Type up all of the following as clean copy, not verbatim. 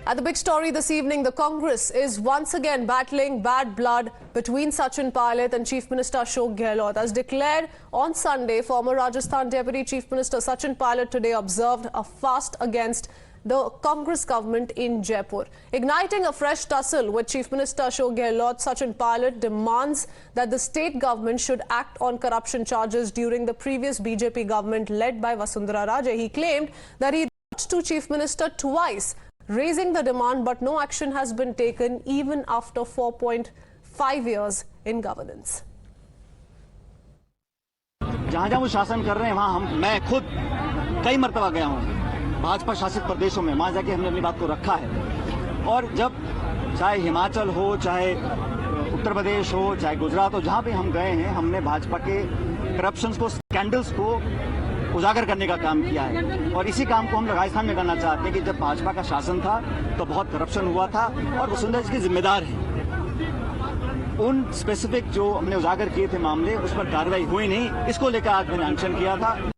At the big story this evening, the Congress is once again battling bad blood between Sachin Pilot and Chief Minister Ashok Gehlot. As declared on Sunday, former Rajasthan Deputy Chief Minister Sachin Pilot today observed a fast against the Congress government in Jaipur. Igniting a fresh tussle with Chief Minister Ashok Gehlot, Sachin Pilot demands that the state government should act on corruption charges during the previous BJP government led by Vasundhara Raje. He claimed that he wrote to Chief Minister twice, raising the demand, but no action has been taken even after 4.5 years in governance. जहां वो शासन कर रहे हैं वहां मैं खुद कई मर्तबा गया हूं भाजपा शासित प्रदेशों में, वहां जाके हमने अपनी बात को रखा है। और जब चाहे हिमाचल हो, चाहे उत्तर प्रदेश हो, चाहे गुजरात हो, जहां पे हम गए हैं, हमने भाजपा के करप्शन को, स्कैंडल्स को उजागर करने का काम किया है। और इसी काम को हम राजस्थान में करना चाहते हैं कि जब भाजपा का शासन था तो बहुत करप्शन हुआ था और वसुंधरा जी के जिम्मेदार हैं। उन स्पेसिफिक जो हमने उजागर किए थे मामले, उस पर कार्रवाई हुई नहीं, इसको लेकर आज मैंने अनशन किया था।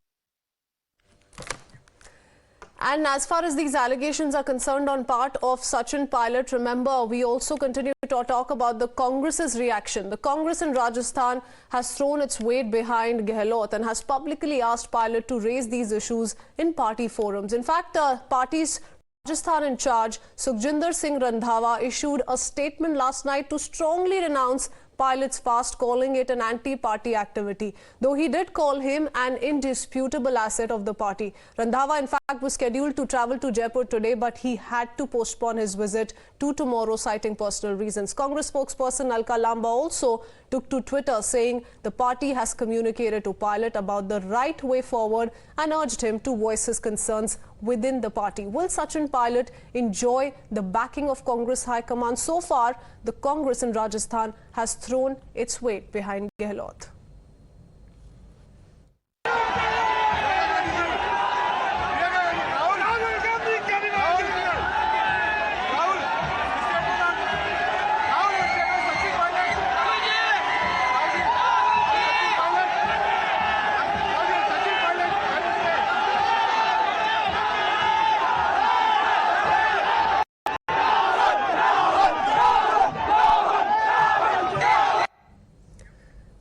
And as far as these allegations are concerned on part of Sachin Pilot, remember, we also continue to talk about the Congress's reaction. The Congress in Rajasthan has thrown its weight behind Gehlot and has publicly asked Pilot to raise these issues in party forums. In fact, the party's Rajasthan in charge, Sukhjinder Singh Randhawa, issued a statement last night to strongly renounce Pilot's fast, calling it an anti-party activity, though he did call him an indisputable asset of the party. Randhawa, in fact, was scheduled to travel to Jaipur today, but he had to postpone his visit to tomorrow, citing personal reasons. Congress spokesperson Alka Lamba also took to Twitter, saying the party has communicated to Pilot about the right way forward and urged him to voice his concerns within the party. Will Sachin Pilot enjoy the backing of Congress High Command? So far, the Congress in Rajasthan has thrown its weight behind Gehlot.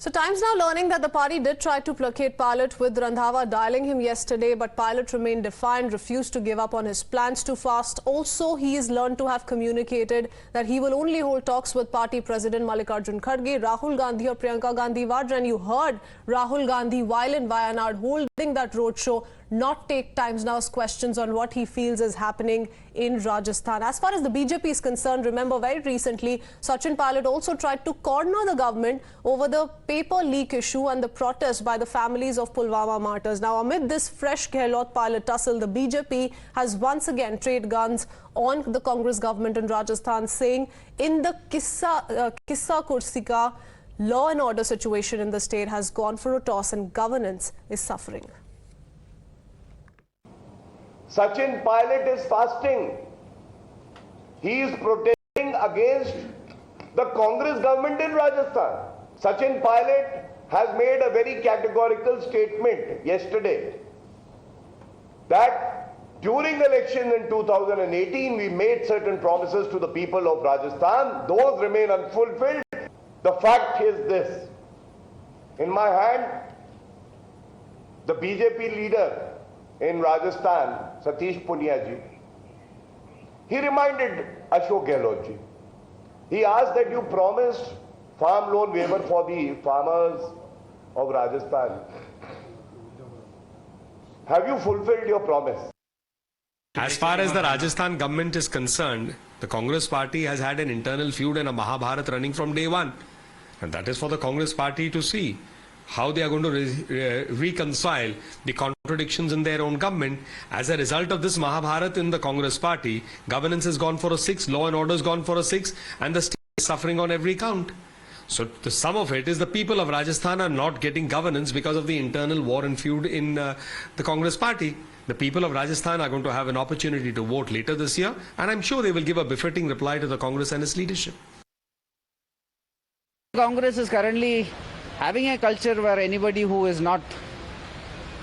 So Times now learning that the party did try to placate Pilot, with Randhawa dialing him yesterday, but Pilot remained defiant, refused to give up on his plans to fast. Also, he is learned to have communicated that he will only hold talks with party president Mallikarjun Kharge, Rahul Gandhi or Priyanka Gandhi Vadra. And you heard Rahul Gandhi while in Wayanad holding that roadshow not take Times Now's questions on what he feels is happening in Rajasthan. As far as the BJP is concerned, remember very recently, Sachin Pilot also tried to corner the government over the paper leak issue and the protest by the families of Pulwama martyrs. Now, amid this fresh Gehlot-Pilot tussle, the BJP has once again traded guns on the Congress government in Rajasthan, saying in the Kissa Kursi ka law and order situation in the state has gone for a toss and governance is suffering. Sachin Pilot is fasting. He is protesting against the Congress government in Rajasthan. Sachin Pilot has made a very categorical statement yesterday that during the election in 2018, we made certain promises to the people of Rajasthan. Those remain unfulfilled. The fact is this. In my hand, the BJP leader in Rajasthan, Satish Punia ji, he reminded Ashok Gehlot ji. He asked that you promised farm loan waiver for the farmers of Rajasthan. Have you fulfilled your promise? As far as the Rajasthan government is concerned, the Congress party has had an internal feud and a Mahabharat running from day one. And that is for the Congress party to see how they are going to reconcile the contradictions in their own government. As a result of this Mahabharat in the Congress party, governance has gone for a 6, law and order has gone for a 6, and the state is suffering on every count. So the sum of it is the people of Rajasthan are not getting governance because of the internal war and feud in the Congress party. The people of Rajasthan are going to have an opportunity to vote later this year, and I'm sure they will give a befitting reply to the Congress and its leadership. Congress is currently having a culture where anybody who is not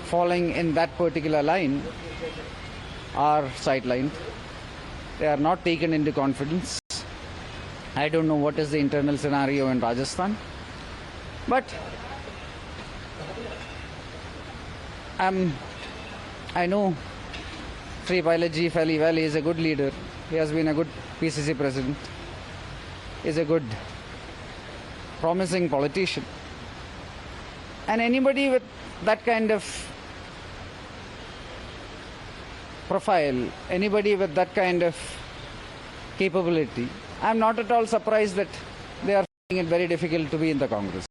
falling in that particular line are sidelined. They are not taken into confidence. I don't know what is the internal scenario in Rajasthan, but I know Sri Pilot ji fairly well. He is a good leader. He has been a good PCC president. He is a good, promising politician. And anybody with that kind of profile, anybody with that kind of capability, I'm not at all surprised that they are finding it very difficult to be in the Congress.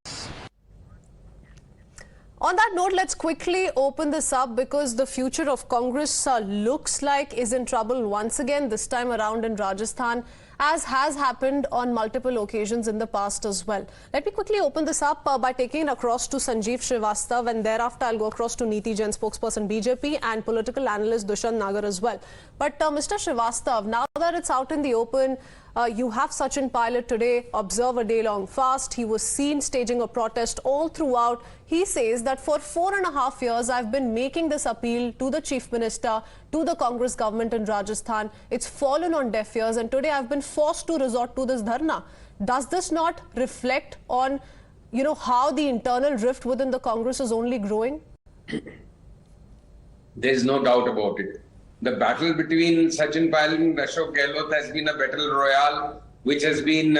On that note, let's quickly open this up because the future of Congress looks like is in trouble once again, this time around in Rajasthan, as has happened on multiple occasions in the past as well. Let me quickly open this up by taking it across to Sanjeev Srivastava, and thereafter I'll go across to Neeti Jain, spokesperson BJP, and political analyst Dushyant Nagar as well. But Mr. Srivastava, now that it's out in the open, you have Sachin Pilot today observe a day-long fast. He was seen staging a protest all throughout. He says that for 4.5 years, I've been making this appeal to the Chief Minister, to the Congress government in Rajasthan. It's fallen on deaf ears, and today I've been forced to resort to this dharna. Does this not reflect on, how the internal rift within the Congress is only growing? There's no doubt about it. The battle between Sachin Pilot and Ashok Gehlot has been a battle royale, which has been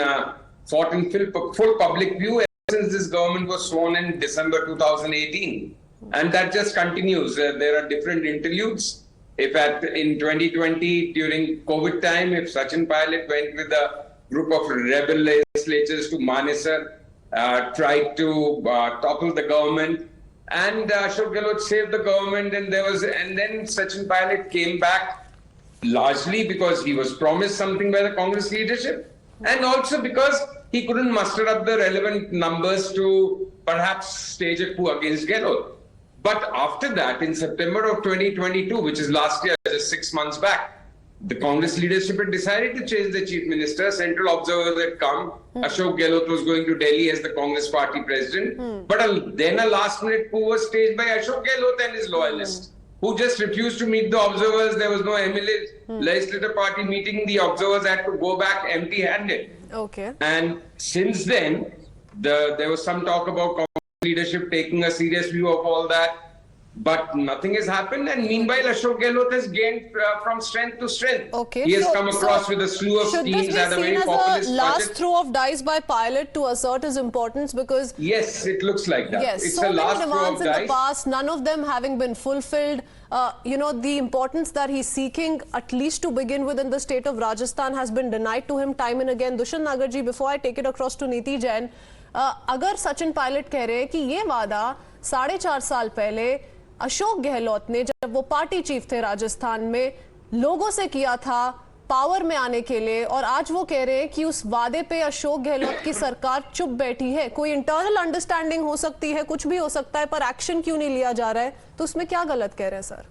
fought in full public view ever since this government was sworn in December 2018. And that just continues. There are different interludes. If in 2020, during COVID time, if Sachin Pilot went with a group of rebel legislators to Manesar, tried to topple the government, and Ashok Gehlot saved the government, and then Sachin Pilot came back largely because he was promised something by the Congress leadership, and also because he couldn't muster up the relevant numbers to perhaps stage a coup against Gehlot. But after that, in September of 2022, which is last year, just 6 months back, the Congress leadership had decided to change the chief minister. Central observers had come. Ashok Gehlot was going to Delhi as the Congress party president. But then a last-minute coup was staged by Ashok Gehlot and his loyalists, who just refused to meet the observers. There was no MLA legislative party meeting. The observers had to go back empty-handed. Okay. And since then, there was some talk about Congress leadership taking a serious view of all that. But nothing has happened, and meanwhile Ashok Gehlot has gained from strength to strength. Okay. He has come across with a slew of schemes and a very populist as a last budget. throw of dice by Pilot to assert his importance? Because Yes, it looks like that. yes, It's so a last many throw demands of in dice. the past, none of them having been fulfilled. The importance that he's seeking, at least to begin with, in the state of Rajasthan has been denied to him time and again. Dushyant Nagar ji, before I take it across to Neeti Jain, अगर सचिन पायलट कह रहे हैं कि ये वादा 4.5 साल पहले अशोक गहलोत ने, जब वो पार्टी चीफ थे राजस्थान में, लोगों से किया था पावर में आने के लिए, और आज वो कह रहे हैं कि उस वादे पे अशोक गहलोत की सरकार चुप बैठी है। कोई इंटरनल अंडरस्टैंडिंग हो सकती है, कुछ भी हो सकता है, पर एक्शन क्यों नहीं लिया जा रहा है? तो उसमें क्या गलत कह रहे हैं सर?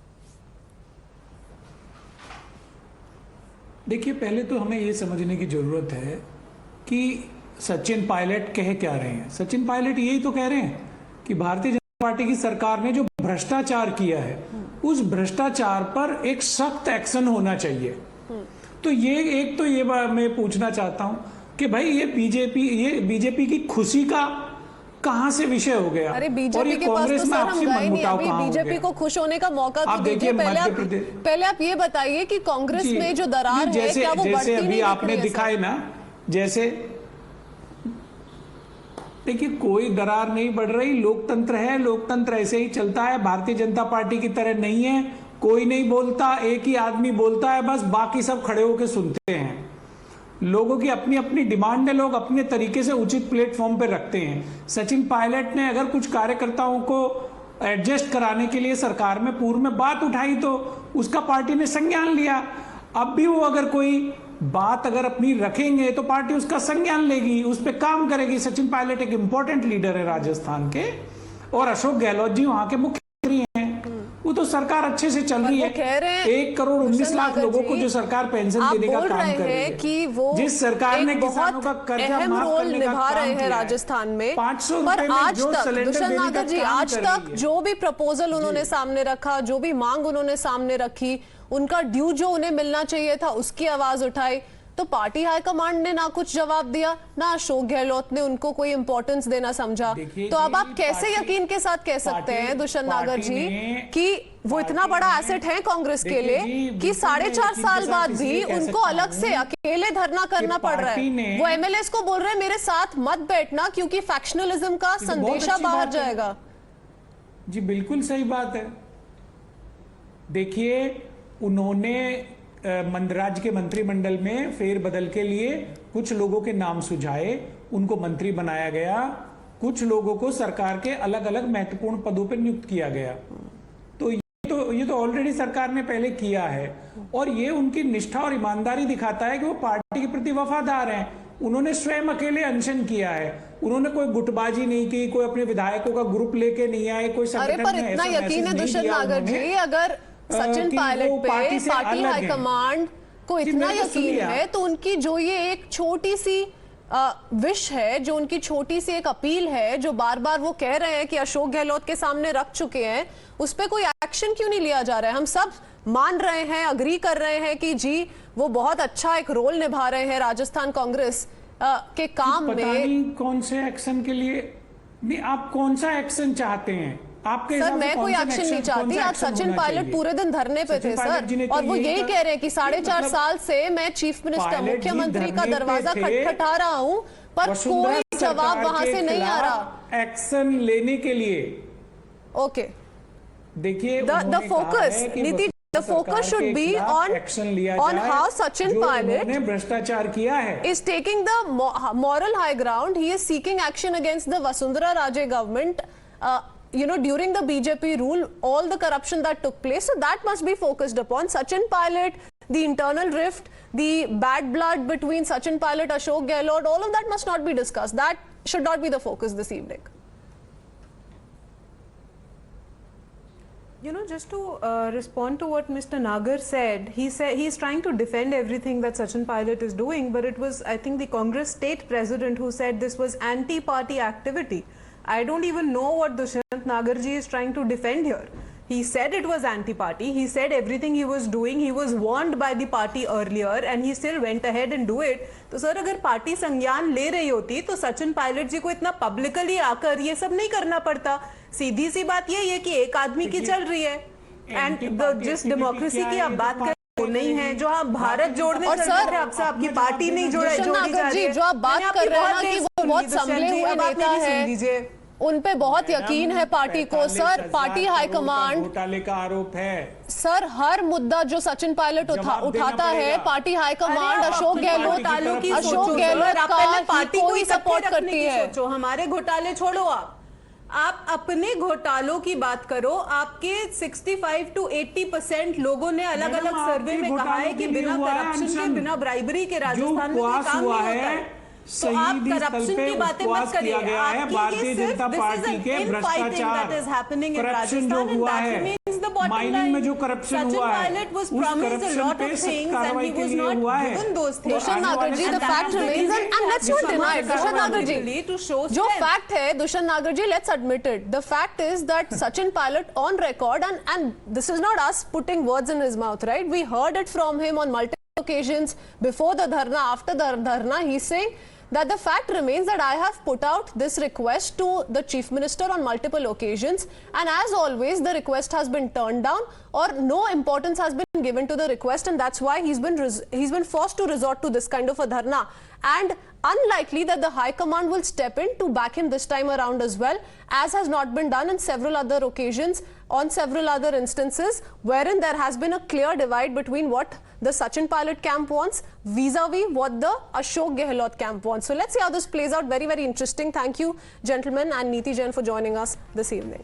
देखिए, पहले तो हमें ये समझने की जरूरत है कि सचिन पायलट कह क्या रहे हैं। सचिन पायलट यही तो कह रहे हैं कि भारतीय जनता पार्टी की सरकार ने जो भ्रष्टाचार किया है, उस भ्रष्टाचार पर एक सख्त एक्शन होना चाहिए। तो ये मैं पूछना चाहता हूं कि भाई ये बीजेपी की खुशी का कहां से विषय हो गया? अरे बीजेपी के पास तो सर हम गए नहीं, अभी बीजेपी को खुश होने का मौका तो दीजिए। पहले आप ये बताइए कि कांग्रेस में जो दरार है, क्या वो बढ़ती नहीं? अभी आपने दिखाए ना, जैसे देखिए कोई दरार नहीं बढ़ रही। लोकतंत्र है, लोकतंत्र ऐसे ही चलता है। भारतीय जनता पार्टी की तरह नहीं है, कोई नहीं बोलता, एक ही आदमी बोलता है बस, बाकी सब खड़े होकर सुनते हैं। लोगों की अपनी अपनी डिमांड है, लोग अपने तरीके से उचित प्लेटफॉर्म पर रखते हैं। सचिन पायलट ने अगर कुछ कार्यकर्ताओं को एडजस्ट कराने के लिए सरकार में पूर्व में बात उठाई तो उसका पार्टी ने संज्ञान लिया। अब भी वो अगर कोई बात अगर अपनी रखेंगे तो पार्टी उसका संज्ञान लेगी, उस पर काम करेगी। सचिन पायलट एक इंपॉर्टेंट लीडर है राजस्थान के, और अशोक गहलोत जी वहां के मुख्यमंत्री हैं। वो तो सरकार अच्छे से चल रही है। कह रहे हैं 1 करोड़ 19 लाख लोगों को जो सरकार पेंशन देने का काम कर रही है कि वो जिस सरकार ने किसानों का कर्जा माफ करने का निभा रहे काम हैं किया राजस्थान में, 500 पर रुपए में आज जो तक सिलेंडर दुष्यंत देने का नागर जी काम आज कर तक रही है। जो भी प्रपोजल उन्होंने सामने रखा, जो भी मांग उन्होंने सामने रखी, उनका ड्यू जो उन्हें मिलना चाहिए था उसकी आवाज उठाई, तो पार्टी हाईकमांड ने ना कुछ जवाब दिया, ना अशोक गहलोत ने उनको कोई इंपॉर्टेंस देना समझा। तो अब आप कैसे यकीन के साथ कह सकते हैं दुष्यंत नागर जी कि वो इतना बड़ा एसेट है कांग्रेस के लिए कि 4.5 साल बाद भी उनको अलग से अकेले धरना करना पड़ रहा है? वो एमएलएस को बोल रहे हैं मेरे साथ मत बैठना क्योंकि फैक्शनलिज्म का संदेशा बाहर जाएगा। जी बिल्कुल सही बात है। देखिए, उन्होंने राज्य के मंत्रिमंडल में फेरबदल के लिए कुछ लोगों के नाम सुझाए, उनको मंत्री बनाया गया, कुछ लोगों को सरकार के अलग अलग महत्वपूर्ण पदों पर नियुक्त किया गया। तो ये तो ऑलरेडी सरकार ने पहले किया है और ये उनकी निष्ठा और ईमानदारी दिखाता है कि वो पार्टी के प्रति वफादार हैं। उन्होंने स्वयं अकेले अनशन किया है, उन्होंने कोई गुटबाजी नहीं की, कोई अपने विधायकों का ग्रुप लेके नहीं आए, कोई संगठन पर इतना यकीन है दुष्यंत नागर जी, अगर सचिन पायलट पे पार्टी हाईकमांड को इतना यकीन है तो उनकी जो ये एक छोटी सी विश है, जो उनकी छोटी सी एक अपील है, जो बार बार वो कह रहे हैं कि अशोक गहलोत के सामने रख चुके हैं, उस पर कोई एक्शन क्यों नहीं लिया जा रहा है? हम सब मान रहे हैं, अग्री कर रहे हैं कि जी वो बहुत अच्छा एक रोल निभा रहे हैं राजस्थान कांग्रेस के काम में। पता नहीं कौन से एक्शन के लिए, नहीं आप कौन सा एक्शन चाहते हैं? आपके सर मैं कोई एक्शन नहीं चाहती। आज सचिन पायलट पूरे दिन धरने पे थे सर, और वो यही कह रहे हैं कि 4.5 साल से मैं चीफ मिनिस्टर मुख्यमंत्री का दरवाजा खटखटा रहा हूं पर कोई जवाब वहां से नहीं आ रहा एक्शन लेने के लिए। ओके, देखिए द फोकस नीति, the focus should be on how Sachin Pilot भ्रष्टाचार किया है, is taking the moral high ground. He is seeking action against the Vasundhara Raje government. During the BJP rule, all the corruption that took place, so that must be focused upon. Sachin Pilot, the internal rift, the bad blood between Sachin Pilot, Ashok Gehlot, all of that must not be discussed. That should not be the focus this evening. Just to respond to what Mr. Nagar said, he said he's trying to defend everything that Sachin Pilot is doing, but it was, I think, the Congress state president who said this was anti-party activity. I don't even know what Dushyant Nagarji is trying to defend here. He said it was anti-party. He said everything he was doing, he was warned by the party earlier, and he still went ahead and do it. तो sir अगर party संज्ञान ले रही होती तो सचिन पायलट जी को इतना publicly आकर ये सब नहीं करना पड़ता। सीधी सी बात ये है कि एक आदमी की चल रही है, एंड जिस डेमोक्रेसी की आप बात कर वो नहीं है जो आप भारत जोड़ने और सर आपसे आपकी पार्टी नहीं जोड़ी जा रही है। जो आप बात कर रहे हैं ना कि वो बहुत संभले हुए नेता है, उन पे बहुत यकीन है पार्टी को। सर पार्टी हाईकमांड, घोटाले का आरोप है सर, हर मुद्दा जो सचिन पायलट उठाता है पार्टी हाईकमांड अशोक गहलोत का पार्टी को ही सपोर्ट करती है। हमारे घोटाले छोड़ो, आप अपने घोटालों की बात करो। आपके 65 to 80% लोगों ने अलग अलग सर्वे में कहा है कि बिना करप्शन के, बिना ब्राइबरी के राजस्थान में कोई काम नहीं होता है। तो आप करप्शन की बातें मत करिए। भारतीय जनता पार्टी के भ्रष्टाचार, करप्शन जो हुआ है, माइनिंग में जो करप्शन हुआ है, उस करप्शन पे सख्त कार्रवाई के लिए हुआ है। दुष्यंत नागर जी, the fact remains, and let's not deny it. Dushyant नागर जी, जो fact है दुष्यंत नागर जी, let's admit it. The fact is that Sachin Pilot on record, and this is not us putting words in his mouth, right? We heard it from him on multiple occasions before the dharna, after the dharna. He's saying that the fact remains that I have put out this request to the Chief Minister on multiple occasions, and as always the request has been turned down or no importance has been given to the request, and that's why he's been forced to resort to this kind of a dharna, and unlikely that the High Command will step in to back him this time around as well, as has not been done in several other occasions, on several other instances wherein there has been a clear divide between what the Sachin Pilot camp wants vis-a-vis what the Ashok Gehlot camp wants. So let's see how this plays out. Very, very interesting. Thank you, gentlemen, and Neeti Jain for joining us this evening.